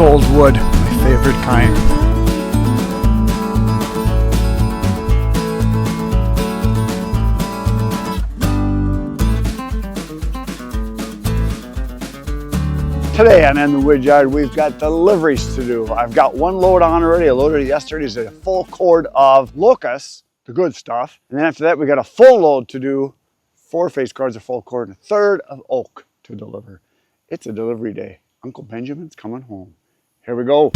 old wood, my favorite kind. Today on In the Wood Yard, we've got deliveries to do. I've got one load on already. I loaded it yesterday. It's a full cord of locusts, the good stuff. And then after that, we got a full load to do. 4 face cords, a full cord, and a third of oak to deliver. It's a delivery day. Uncle Benjamin's coming home. Here we go.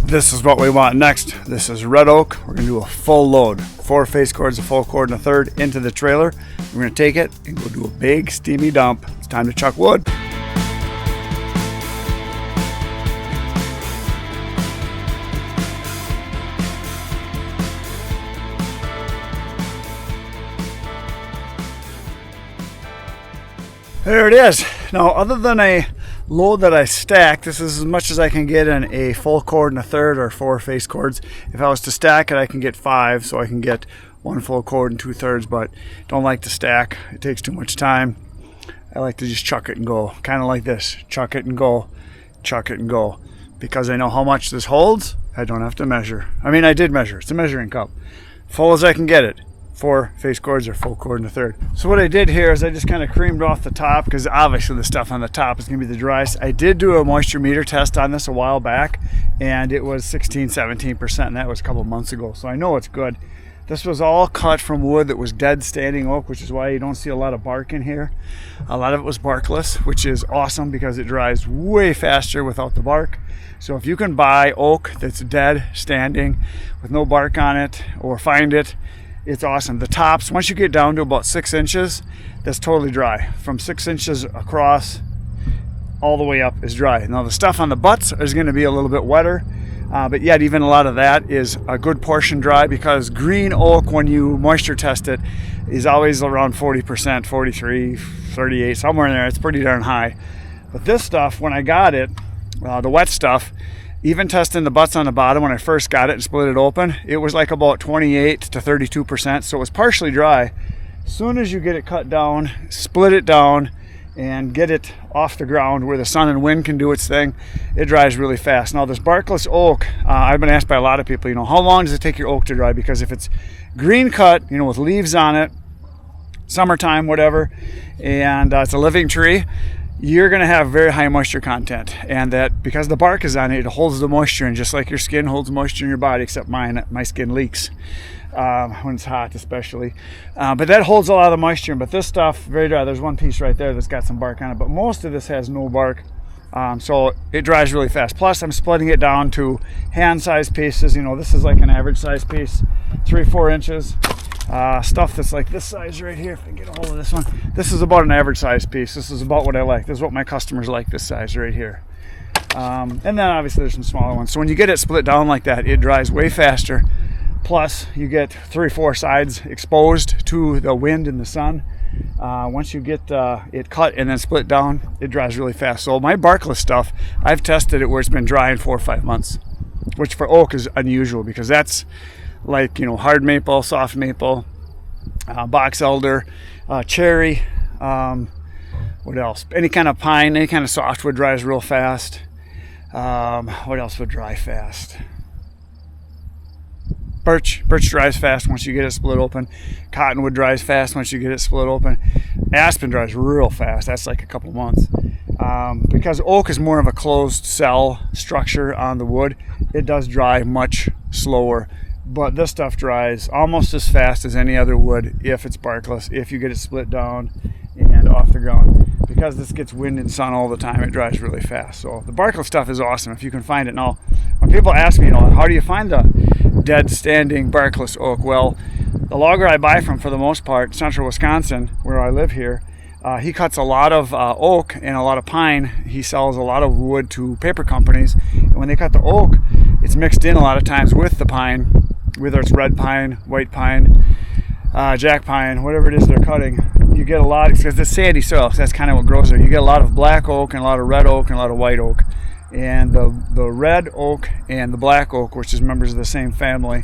This is what we want next. This is red oak. We're gonna do a full load. 4 face cords, a full cord and a third into the trailer. We're gonna take it and go do a big steamy dump. It's time to chuck wood. There it is. Now, other than a load that I stack, this is as much as I can get in a full cord and a third, or 4 face cords. If I was to stack it, I can get 5, so I can get 1 full cord and 2 thirds, but don't like to stack. It takes too much time. I like to just chuck it and go, kind of like this. Chuck it and go, chuck it and go. Because I know how much this holds, I don't have to measure. I mean, I did measure. It's a measuring cup. Full as I can get it. 4 face cords or full cord and a third. So what I did here is I just kind of creamed off the top, because obviously the stuff on the top is going to be the driest. I did do a moisture meter test on this a while back, and it was 16-17%, and that was a couple months ago, so I know it's good. This was all cut from wood that was dead standing oak, which is why you don't see a lot of bark in here. A lot of it was barkless, which is awesome because it dries way faster without the bark. So if you can buy oak that's dead standing with no bark on it, or find it, it's awesome. The tops, once you get down to about 6 inches, that's totally dry. From 6 inches across all the way up is dry. Now the stuff on the butts is going to be a little bit wetter, but yet even a lot of that is a good portion dry, because green oak, when you moisture test it, is always around 40%, 43, 38, somewhere in there. It's pretty darn high. But this stuff, when I got it, the wet stuff, even testing the butts on the bottom when I first got it and split it open, it was like about 28 to 32%, so it was partially dry. As soon as you get it cut down, split it down, and get it off the ground where the sun and wind can do its thing, it dries really fast. Now this barkless oak, I've been asked by a lot of people, how long does it take your oak to dry? Because if it's green cut, with leaves on it, summertime, whatever, and it's a living tree, you're going to have very high moisture content, and that because the bark is on it, it holds the moisture, and just like your skin holds moisture in your body, except my skin leaks when it's hot especially, but that holds a lot of the moisture. But this stuff, very dry. There's one piece right there that's got some bark on it, but most of this has no bark, so it dries really fast. Plus I'm splitting it down to hand sized pieces. This is like an average size piece, 3-4 inches. Stuff that's like this size right here, if I can get a hold of this one, this is about an average size piece. This is about what I like. This is what my customers like, this size right here. And then obviously there's some smaller ones. So when you get it split down like that, it dries way faster. Plus you get 3-4 sides exposed to the wind and the sun. Once you get it cut and then split down, it dries really fast. So my barkless stuff, I've tested it where it's been dry in 4 or 5 months, which for oak is unusual, because that's like hard maple, soft maple, box elder, cherry, what else, any kind of pine, any kind of softwood dries real fast. What else would dry fast? Birch dries fast once you get it split open. Cottonwood dries fast once you get it split open. Aspen dries real fast. That's like a couple months. Because oak is more of a closed cell structure on the wood, it does dry much slower. But this stuff dries almost as fast as any other wood if it's barkless, if you get it split down and off the ground. Because this gets wind and sun all the time, it dries really fast. So the barkless stuff is awesome if you can find it. Now, when people ask me, how do you find the dead standing barkless oak? Well, the logger I buy from, for the most part, central Wisconsin, where I live here, he cuts a lot of oak and a lot of pine. He sells a lot of wood to paper companies. And when they cut the oak, it's mixed in a lot of times with the pine, whether it's red pine, white pine, jack pine, whatever it is they're cutting. you get a lot, because it's sandy soil, so that's kind of what grows there. You get a lot of black oak and a lot of red oak and a lot of white oak. And the red oak and the black oak, which is members of the same family,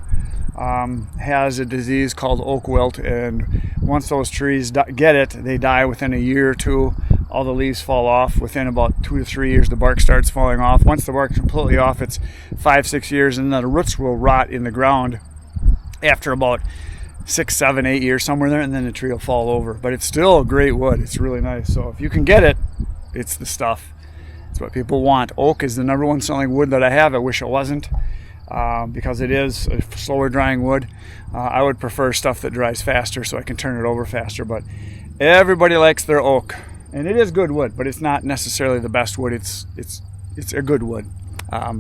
has a disease called oak wilt, and once those trees get it, they die within a year or two. All the leaves fall off. Within about 2 to 3 years, the bark starts falling off. Once the bark's completely off, it's 5-6 years, and then the roots will rot in the ground after about 6, 7, 8 years, somewhere there, and then the tree will fall over. But it's still a great wood. It's really nice. So if you can get it, it's the stuff. It's what people want. Oak is the #1 selling wood that I have. I wish it wasn't, because it is a slower drying wood. I would prefer stuff that dries faster so I can turn it over faster, but everybody likes their oak. And it is good wood, but it's not necessarily the best wood. It's a good wood.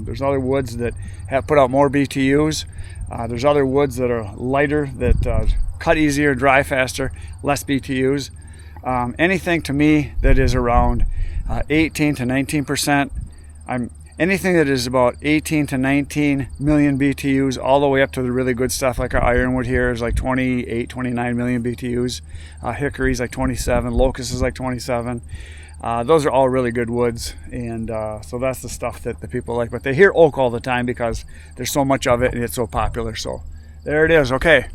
There's other woods that have put out more BTUs. There's other woods that are lighter, that cut easier, dry faster, less BTUs. Anything to me that is around 18 to 19%. Anything that is about 18 to 19 million BTUs, all the way up to the really good stuff like our ironwood here is like 28, 29 million BTUs. Hickory's like 27, locust is like 27. Those are all really good woods, and so that's the stuff that the people like. But they hear oak all the time because there's so much of it and it's so popular. So there it is. Okay,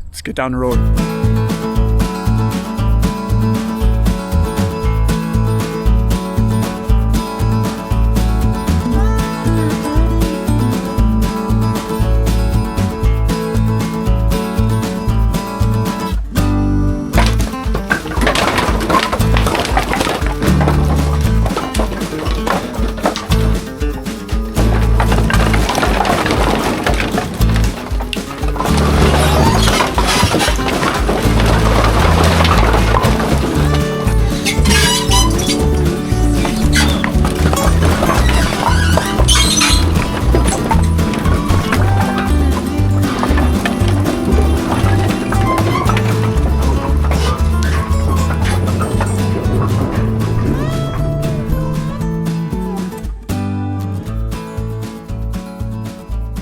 let's get down the road.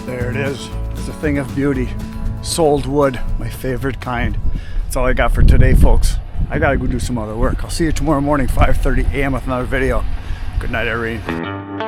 There it is. It's a thing of beauty. Sold wood, my favorite kind. That's all I got for today, folks. I gotta go do some other work. I'll see you tomorrow morning, 5:30 a.m. with another video. Good night, Irene.